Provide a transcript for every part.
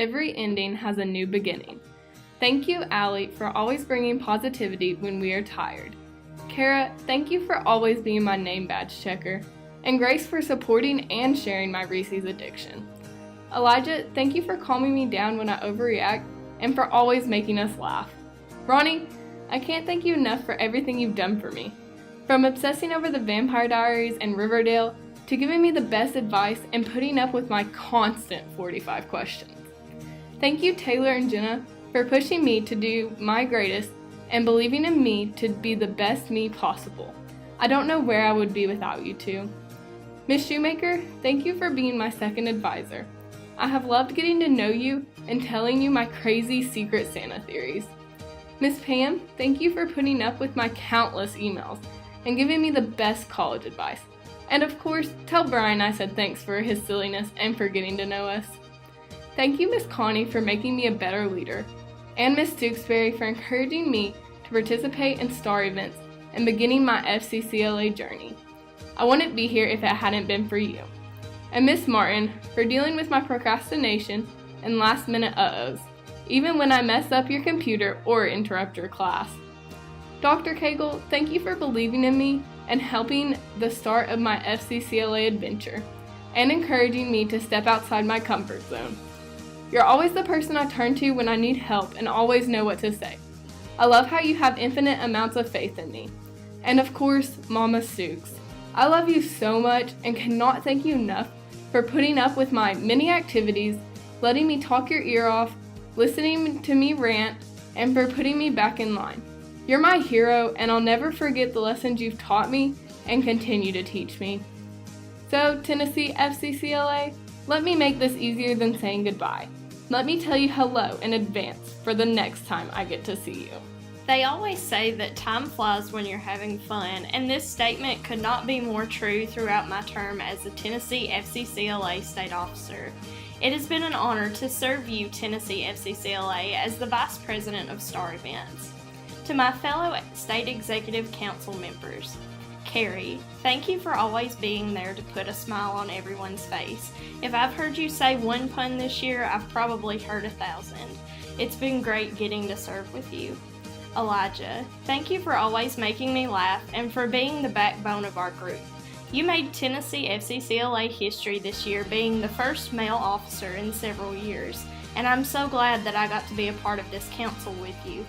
every ending has a new beginning. Thank you, Allie, for always bringing positivity when we are tired. Kara, thank you for always being my name badge checker. And Grace for supporting and sharing my Reese's addiction. Elijah, thank you for calming me down when I overreact and for always making us laugh. Ronnie, I can't thank you enough for everything you've done for me. From obsessing over the Vampire Diaries and Riverdale to giving me the best advice and putting up with my constant 45 questions. Thank you, Taylor and Jenna, for pushing me to do my greatest and believing in me to be the best me possible. I don't know where I would be without you two. Miss Shoemaker, thank you for being my second advisor. I have loved getting to know you and telling you my crazy secret Santa theories. Miss Pam, thank you for putting up with my countless emails and giving me the best college advice. And of course, tell Brian I said thanks for his silliness and for getting to know us. Thank you, Miss Connie, for making me a better leader, and Miss Tewksbury for encouraging me to participate in STAR events and beginning my FCCLA journey. I wouldn't be here if it hadn't been for you. And Miss Martin for dealing with my procrastination and last-minute uh-ohs, even when I mess up your computer or interrupt your class. Dr. Cagle, thank you for believing in me and helping the start of my FCCLA adventure, and encouraging me to step outside my comfort zone. You're always the person I turn to when I need help and always know what to say. I love how you have infinite amounts of faith in me. And of course, Mama Sukes. I love you so much and cannot thank you enough for putting up with my many activities, letting me talk your ear off, listening to me rant, and for putting me back in line. You're my hero, and I'll never forget the lessons you've taught me and continue to teach me. So, Tennessee FCCLA, let me make this easier than saying goodbye. Let me tell you hello in advance for the next time I get to see you. They always say that time flies when you're having fun, and this statement could not be more true throughout my term as the Tennessee FCCLA State Officer. It has been an honor to serve you, Tennessee FCCLA, as the Vice President of STAR Events. To my fellow State Executive Council members, Carrie, thank you for always being there to put a smile on everyone's face. If I've heard you say one pun this year, I've probably heard 1,000. It's been great getting to serve with you. Elijah, thank you for always making me laugh and for being the backbone of our group. You made Tennessee FCCLA history this year, being the first male officer in several years, and I'm so glad that I got to be a part of this council with you.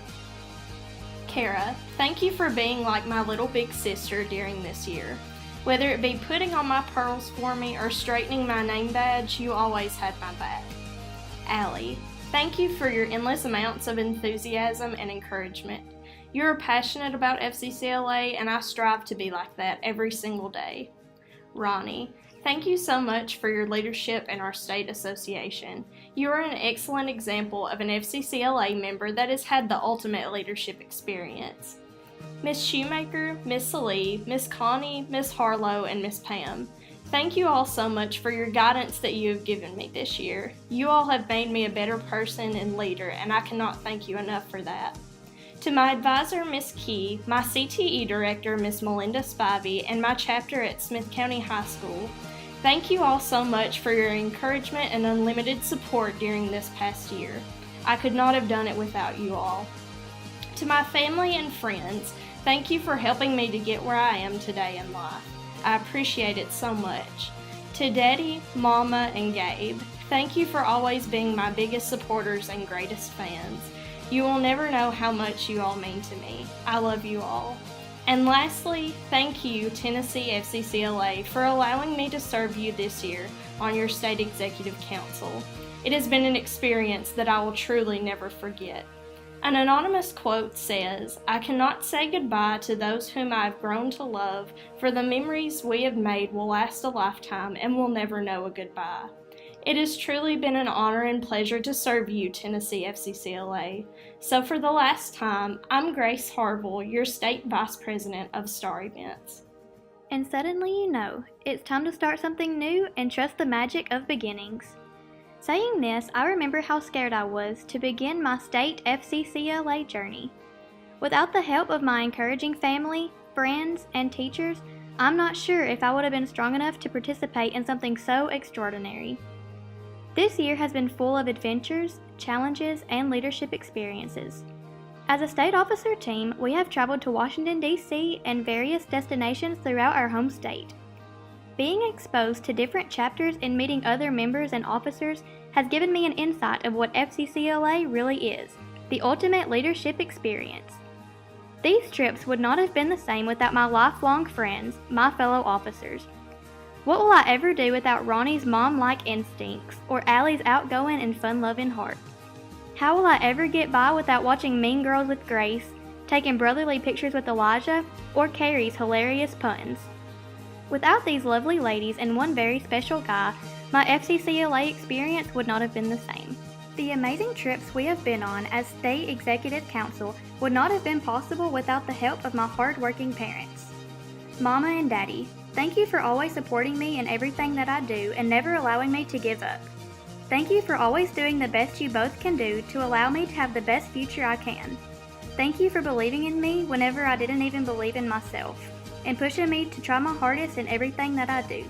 Kara, thank you for being like my little big sister during this year. Whether it be putting on my pearls for me or straightening my name badge, you always had my back. Allie, thank you for your endless amounts of enthusiasm and encouragement. You are passionate about FCCLA, and I strive to be like that every single day. Ronnie, thank you so much for your leadership in our state association. You are an excellent example of an FCCLA member that has had the ultimate leadership experience. Miss Shoemaker, Miss Salee, Miss Connie, Miss Harlow, and Miss Pam, thank you all so much for your guidance that you have given me this year. You all have made me a better person and leader, and I cannot thank you enough for that. To my advisor, Miss Key, my CTE director, Miss Melinda Spivey, and my chapter at Smith County High School, thank you all so much for your encouragement and unlimited support during this past year. I could not have done it without you all. To my family and friends, thank you for helping me to get where I am today in life. I appreciate it so much. To Daddy, Mama, and Gabe, thank you for always being my biggest supporters and greatest fans. You will never know how much you all mean to me. I love you all. And lastly, thank you, Tennessee FCCLA, for allowing me to serve you this year on your State Executive Council. It has been an experience that I will truly never forget. An anonymous quote says, "I cannot say goodbye to those whom I have grown to love, for the memories we have made will last a lifetime and will never know a goodbye." It has truly been an honor and pleasure to serve you, Tennessee FCCLA. So for the last time, I'm Grace Harville, your State Vice President of STAR Events. And suddenly you know, it's time to start something new and trust the magic of beginnings. Saying this, I remember how scared I was to begin my State FCCLA journey. Without the help of my encouraging family, friends, and teachers, I'm not sure if I would have been strong enough to participate in something so extraordinary. This year has been full of adventures, challenges, and leadership experiences. As a state officer team, we have traveled to Washington, D.C. and various destinations throughout our home state. Being exposed to different chapters and meeting other members and officers has given me an insight of what FCCLA really is, the ultimate leadership experience. These trips would not have been the same without my lifelong friends, my fellow officers. What will I ever do without Ronnie's mom-like instincts or Allie's outgoing and fun-loving heart? How will I ever get by without watching Mean Girls with Grace, taking brotherly pictures with Elijah, or Carrie's hilarious puns? Without these lovely ladies and one very special guy, my FCCLA experience would not have been the same. The amazing trips we have been on as State Executive Council would not have been possible without the help of my hard-working parents. Mama and Daddy, thank you for always supporting me in everything that I do and never allowing me to give up. Thank you for always doing the best you both can do to allow me to have the best future I can. Thank you for believing in me whenever I didn't even believe in myself, and pushing me to try my hardest in everything that I do.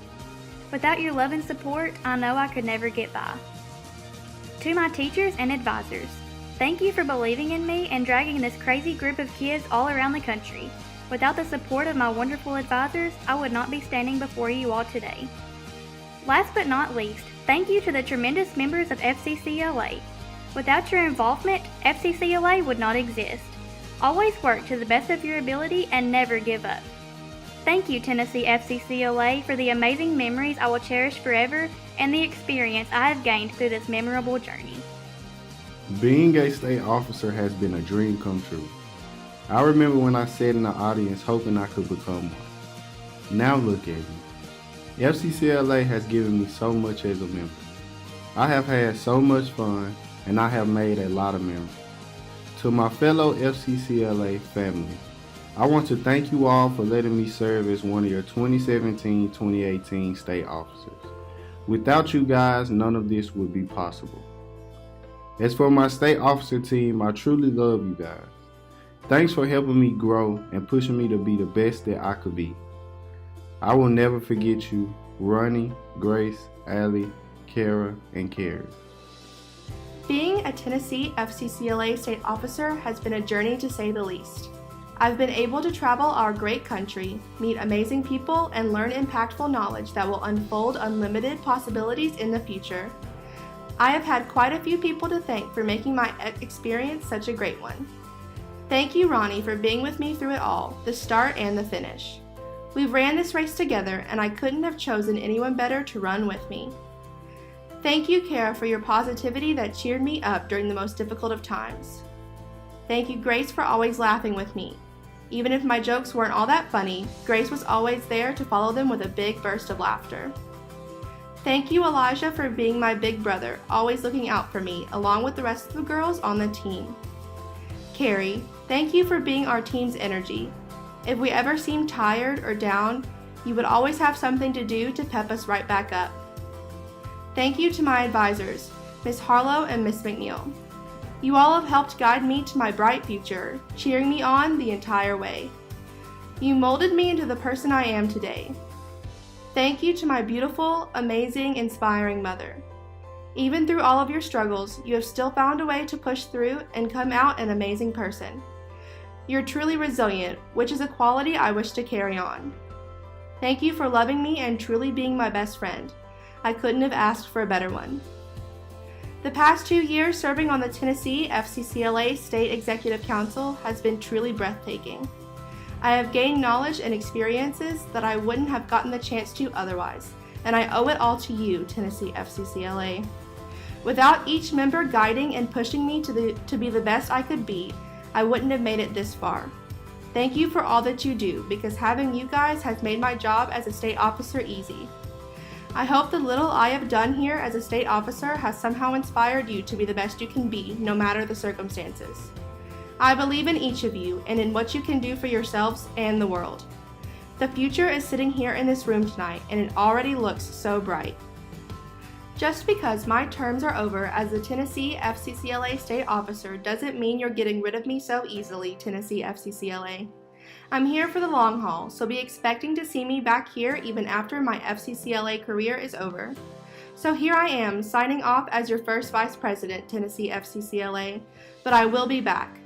Without your love and support, I know I could never get by. To my teachers and advisors, thank you for believing in me and dragging this crazy group of kids all around the country. Without the support of my wonderful advisors, I would not be standing before you all today. Last but not least, thank you to the tremendous members of FCCLA. Without your involvement, FCCLA would not exist. Always work to the best of your ability and never give up. Thank you, Tennessee FCCLA, for the amazing memories I will cherish forever and the experience I have gained through this memorable journey. Being a state officer has been a dream come true. I remember when I sat in the audience hoping I could become one. Now look at me. FCCLA has given me so much as a member. I have had so much fun and I have made a lot of memories. To my fellow FCCLA family, I want to thank you all for letting me serve as one of your 2017-2018 state officers. Without you guys, none of this would be possible. As for my state officer team, I truly love you guys. Thanks for helping me grow and pushing me to be the best that I could be. I will never forget you, Ronnie, Grace, Allie, Kara, and Carrie. Being a Tennessee FCCLA state officer has been a journey to say the least. I've been able to travel our great country, meet amazing people, and learn impactful knowledge that will unfold unlimited possibilities in the future. I have had quite a few people to thank for making my experience such a great one. Thank you, Ronnie, for being with me through it all, the start and the finish. We ran this race together, and I couldn't have chosen anyone better to run with me. Thank you, Kara, for your positivity that cheered me up during the most difficult of times. Thank you, Grace, for always laughing with me. Even if my jokes weren't all that funny, Grace was always there to follow them with a big burst of laughter. Thank you, Elijah, for being my big brother, always looking out for me, along with the rest of the girls on the team. Carrie, thank you for being our team's energy. If we ever seemed tired or down, you would always have something to do to pep us right back up. Thank you to my advisors, Miss Harlow and Miss McNeil. You all have helped guide me to my bright future, cheering me on the entire way. You molded me into the person I am today. Thank you to my beautiful, amazing, inspiring mother. Even through all of your struggles, you have still found a way to push through and come out an amazing person. You're truly resilient, which is a quality I wish to carry on. Thank you for loving me and truly being my best friend. I couldn't have asked for a better one. The past 2 years serving on the Tennessee FCCLA State Executive Council has been truly breathtaking. I have gained knowledge and experiences that I wouldn't have gotten the chance to otherwise, and I owe it all to you, Tennessee FCCLA. Without each member guiding and pushing me to be the best I could be, I wouldn't have made it this far. Thank you for all that you do, because having you guys has made my job as a state officer easy. I hope the little I have done here as a state officer has somehow inspired you to be the best you can be, no matter the circumstances. I believe in each of you and in what you can do for yourselves and the world. The future is sitting here in this room tonight, and it already looks so bright. Just because my terms are over as the Tennessee FCCLA state officer doesn't mean you're getting rid of me so easily, Tennessee FCCLA. I'm here for the long haul, so be expecting to see me back here even after my FCCLA career is over. So here I am, signing off as your first Vice President, Tennessee FCCLA, but I will be back.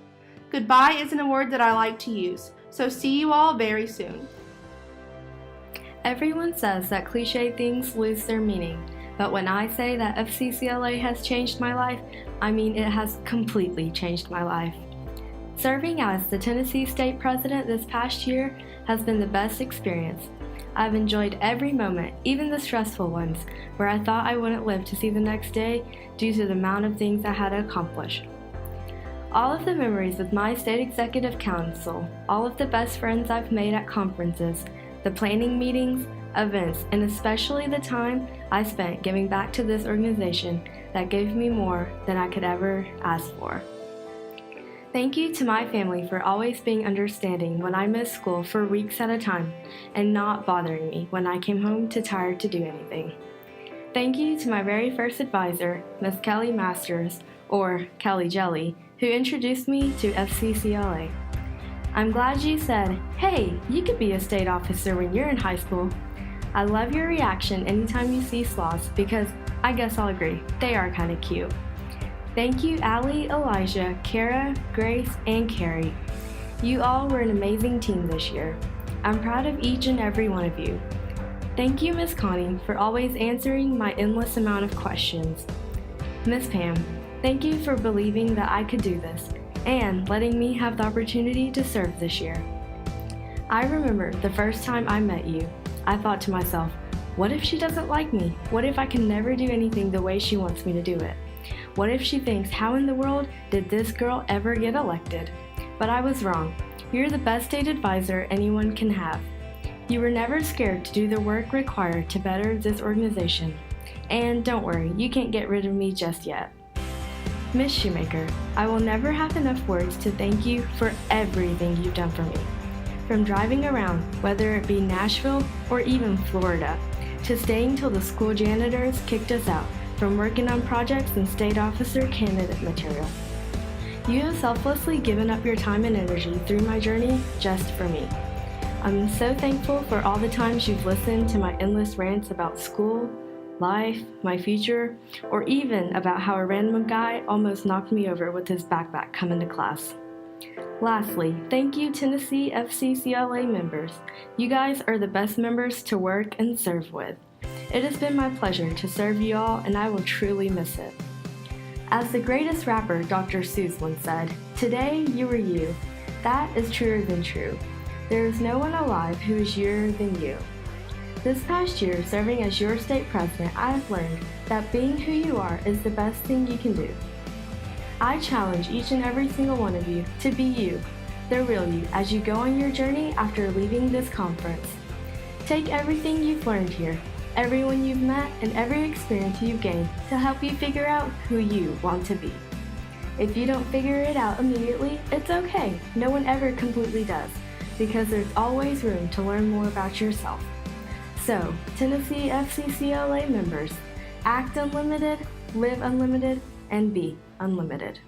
Goodbye isn't a word that I like to use, so see you all very soon. Everyone says that cliche things lose their meaning, but when I say that FCCLA has changed my life, I mean it has completely changed my life. Serving as the Tennessee State President this past year has been the best experience. I've enjoyed every moment, even the stressful ones, where I thought I wouldn't live to see the next day due to the amount of things I had to accomplish. All of the memories with my State Executive Council, all of the best friends I've made at conferences, the planning meetings, events, and especially the time I spent giving back to this organization that gave me more than I could ever ask for. Thank you to my family for always being understanding when I missed school for weeks at a time and not bothering me when I came home too tired to do anything. Thank you to my very first advisor, Miss Kelly Masters, or Kelly Jelly, who introduced me to FCCLA. I'm glad you said, "Hey, you could be a state officer when you're in high school." I love your reaction anytime you see sloths because I guess I'll agree, they are kind of cute. Thank you, Allie, Elijah, Kara, Grace, and Carrie. You all were an amazing team this year. I'm proud of each and every one of you. Thank you, Miss Connie, for always answering my endless amount of questions. Miss Pam, thank you for believing that I could do this and letting me have the opportunity to serve this year. I remember the first time I met you, I thought to myself, what if she doesn't like me? What if I can never do anything the way she wants me to do it? What if she thinks, how in the world did this girl ever get elected? But I was wrong. You're the best state advisor anyone can have. You were never scared to do the work required to better this organization. And don't worry, you can't get rid of me just yet. Miss Shoemaker, I will never have enough words to thank you for everything you've done for me. From driving around, whether it be Nashville or even Florida, to staying till the school janitors kicked us out, from working on projects and state officer candidate material. You have selflessly given up your time and energy through my journey just for me. I'm so thankful for all the times you've listened to my endless rants about school, life, my future, or even about how a random guy almost knocked me over with his backpack coming to class. Lastly, thank you Tennessee FCCLA members. You guys are the best members to work and serve with. It has been my pleasure to serve you all, and I will truly miss it. As the greatest rapper Dr. Seuss once said, "Today you are you." That is truer than true. There is no one alive who is youer than you. This past year, serving as your state president, I have learned that being who you are is the best thing you can do. I challenge each and every single one of you to be you, the real you, as you go on your journey after leaving this conference. Take everything you've learned here, everyone you've met, and every experience you've gained to help you figure out who you want to be. If you don't figure it out immediately, it's okay. No one ever completely does, because there's always room to learn more about yourself. So, Tennessee FCCLA members, act unlimited, live unlimited, and be unlimited.